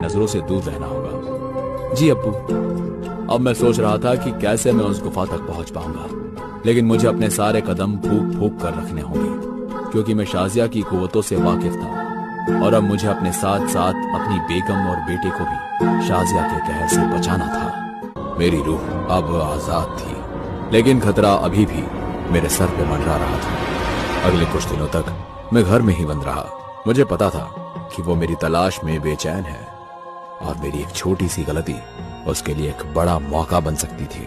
नजरों से दूर रहना होगा। जी अब्बू। अब मैं सोच रहा था कि कैसे मैं उस गुफा तक पहुंच पाऊंगा, लेकिन मुझे अपने सारे कदम फूंक फूंक कर रखने होंगे, क्योंकि मैं शाजिया की कुव्वतों से वाकिफ था और अब मुझे अपने साथ साथ अपनी बेगम और बेटे को भी शाजिया के कहर से बचाना था। मेरी रूह अब आजाद थी, लेकिन खतरा अभी भी मेरे सर पे मंडरा रहा था। अगले कुछ दिनों तक मैं घर में ही बंद रहा। मुझे पता था कि वो मेरी तलाश में बेचैन है और मेरी एक छोटी सी गलती उसके लिए एक बड़ा मौका बन सकती थी।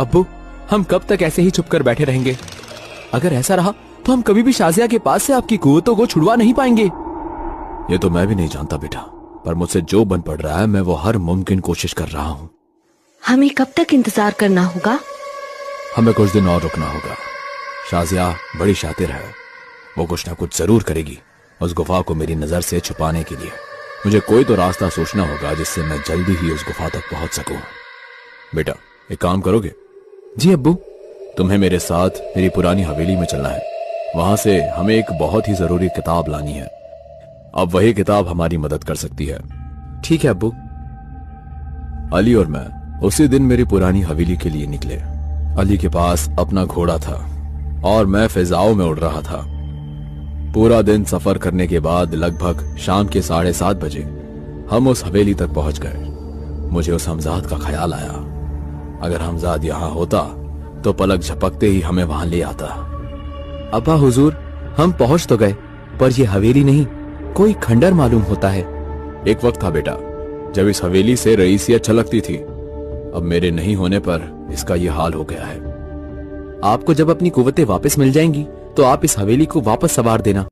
अब्बू, हम कब तक ऐसे ही चुप कर बैठे रहेंगे? अगर ऐसा रहा तो हम कभी भी शाजिया के पास से आपकी कुव्वतों को छुड़वा नहीं पाएंगे। ये तो मैं भी नहीं जानता बेटा, पर मुझसे जो बन पड़ रहा है मैं वो हर मुमकिन कोशिश कर रहा हूँ। हमें कब तक इंतजार करना होगा? हमें कुछ दिन और रुकना होगा। शाजिया बड़ी शातिर है, वो कुछ ना कुछ जरूर करेगी उस गुफा को मेरी नजर से छुपाने के लिए। मुझे कोई तो रास्ता सोचना होगा जिससे मैं जल्दी ही उस गुफा तक पहुंच सकूं। बेटा, एक काम करोगे? जी अब्बू। तुम्हें मेरे साथ मेरी पुरानी हवेली में चलना है। वहां से हमें एक बहुत ही जरूरी किताब लानी है। अब वही किताब हमारी मदद कर सकती है। ठीक है अब्बू। अली और मैं उसी दिन मेरी पुरानी हवेली के लिए निकले। अली के पास अपना घोड़ा था और मैं फिजाओं में उड़ रहा था। पूरा दिन सफर करने के बाद लगभग शाम के 7:30 बजे हम उस हवेली तक पहुंच गए। मुझे उस हमजाद का ख्याल आया। अगर हमजाद यहाँ होता तो पलक झपकते ही हमें वहां ले आता। अब्बा हुजूर, हम पहुंच तो गए, पर ये हवेली नहीं, कोई खंडर मालूम होता है। एक वक्त था बेटा जब इस हवेली से रईसियत छलकती थी। अब मेरे नहीं होने पर इसका ये हाल हो गया है। आपको जब अपनी कुव्वतें वापस मिल जाएंगी तो आप इस हवेली को वापस संवार देना।